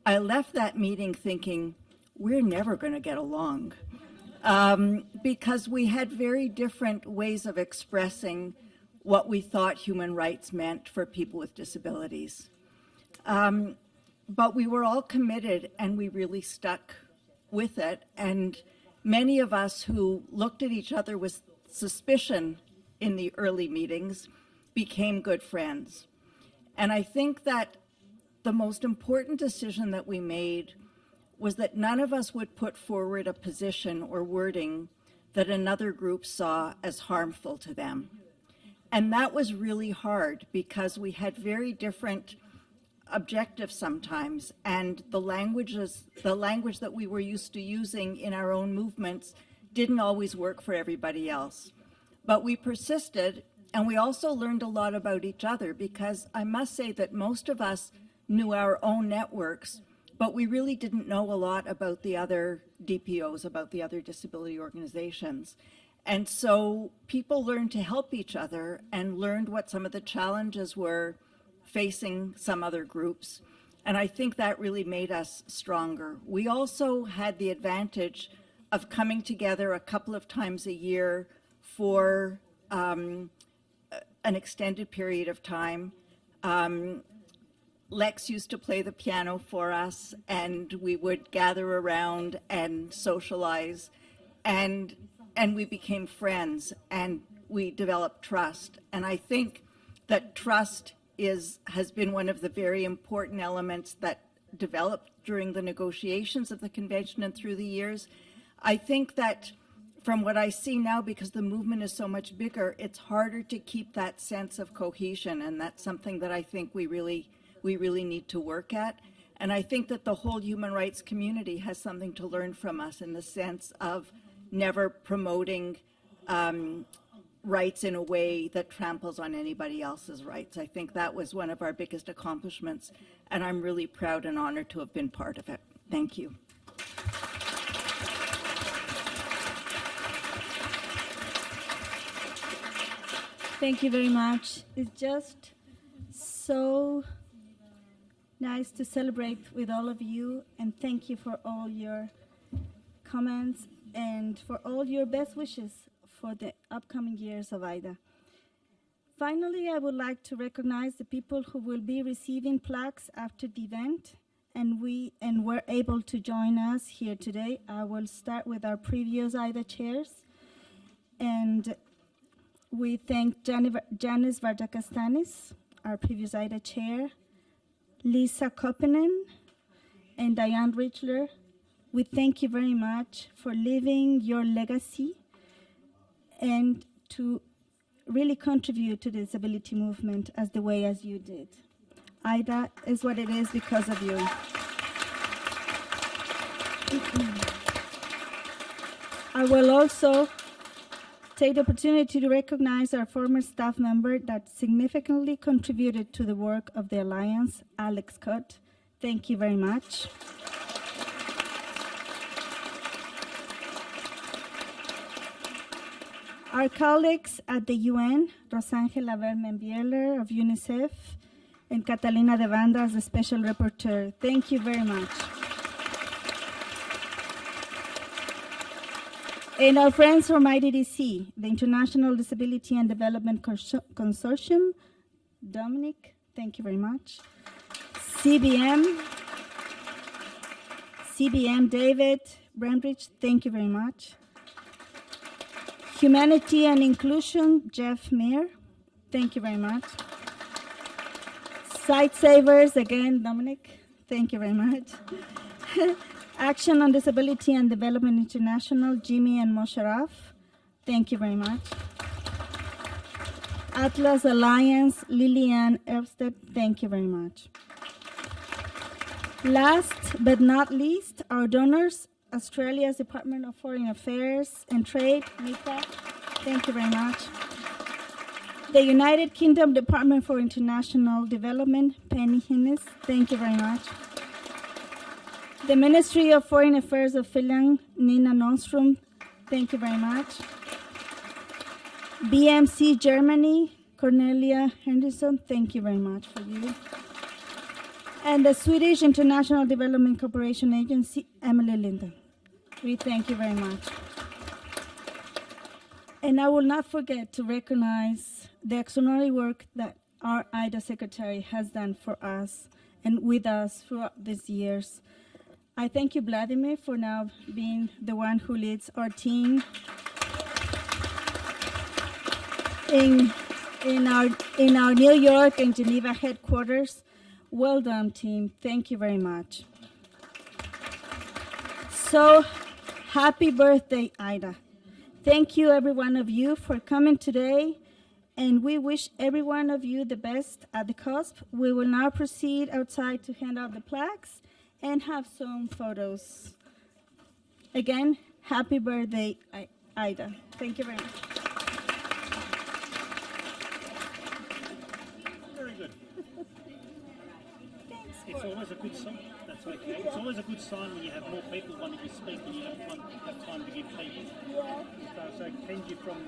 I left that meeting thinking, we're never going to get along, because we had very different ways of expressing what we thought human rights meant for people with disabilities. But we were all committed and we really stuck with it. And many of us who looked at each other with suspicion in the early meetings became good friends. And I think that the most important decision that we made was that none of us would put forward a position or wording that another group saw as harmful to them. And that was really hard because we had very different objectives sometimes, and the language that we were used to using in our own movements didn't always work for everybody else. But we persisted, and we also learned a lot about each other, because I must say that most of us knew our own networks, but we really didn't know a lot about the other DPOs, about the other disability organizations. And so people learned to help each other and learned what some of the challenges were facing some other groups. And I think that really made us stronger. We also had the advantage of coming together a couple of times a year for an extended period of time. Lex used to play the piano for us, and we would gather around and socialize, and we became friends, and we developed trust. And I think that trust has been one of the very important elements that developed during the negotiations of the convention and through the years. I think that from what I see now, because the movement is so much bigger, it's harder to keep that sense of cohesion, and that's something that I think we really need to work at. And I think that the whole human rights community has something to learn from us in the sense of never promoting rights in a way that tramples on anybody else's rights. I think that was one of our biggest accomplishments, and I'm really proud and honored to have been part of it. Thank you. Thank you very much. It's just so nice to celebrate with all of you, and thank you for all your comments and for all your best wishes for the upcoming years of AIDA. Finally, I would like to recognize the people who will be receiving plaques after the event and were able to join us here today. I will start with our previous AIDA chairs, and we thank Janice Vardakastanis, our previous AIDA chair, Lisa Koppinen, and Diane Richler. We thank you very much for living your legacy and to really contribute to the disability movement as the way as you did. AIDA is what it is because of you. I will also take the opportunity to recognize our former staff member that significantly contributed to the work of the Alliance, Alex Scott. Thank you very much. Our colleagues at the UN, Rosangela Vermen-Bieler of UNICEF, and Catalina de Banda as the Special Rapporteur. Thank you very much. And our friends from IDDC, the International Disability and Development Consortium, Dominic, thank you very much. CBM, David Brambridge, thank you very much. Humanity and Inclusion, Jeff Meir, thank you very much. Sightsavers, again, Dominic, thank you very much. Action on Disability and Development International, Jimmy and Mosharraf, thank you very much. Atlas Alliance, Lillian Erbstedt, thank you very much. Last but not least, our donors, Australia's Department of Foreign Affairs and Trade, Mika, thank you very much. The United Kingdom Department for International Development, Penny Hinnis, thank you very much. The Ministry of Foreign Affairs of Finland, Nina Nordstrom, thank you very much. BMC Germany, Cornelia Henderson, thank you very much for you. And the Swedish International Development Cooperation Agency, Emily Linden. We thank you very much. And I will not forget to recognize the extraordinary work that our IDA Secretary has done for us and with us throughout these years. I thank you, Vladimir, for now being the one who leads our team in our New York and Geneva headquarters. Well done, team. Thank you very much. So, happy birthday, Ida. Thank you, every one of you, for coming today, and we wish every one of you the best at the cusp. We will now proceed outside to hand out the plaques and have some photos. Again, happy birthday, Ida. Thank you very much. Very good. It's always a good sign. That's okay. It's always a good sign when you have more people wanting to speak and you don't have time to give people. Yeah. So thank you from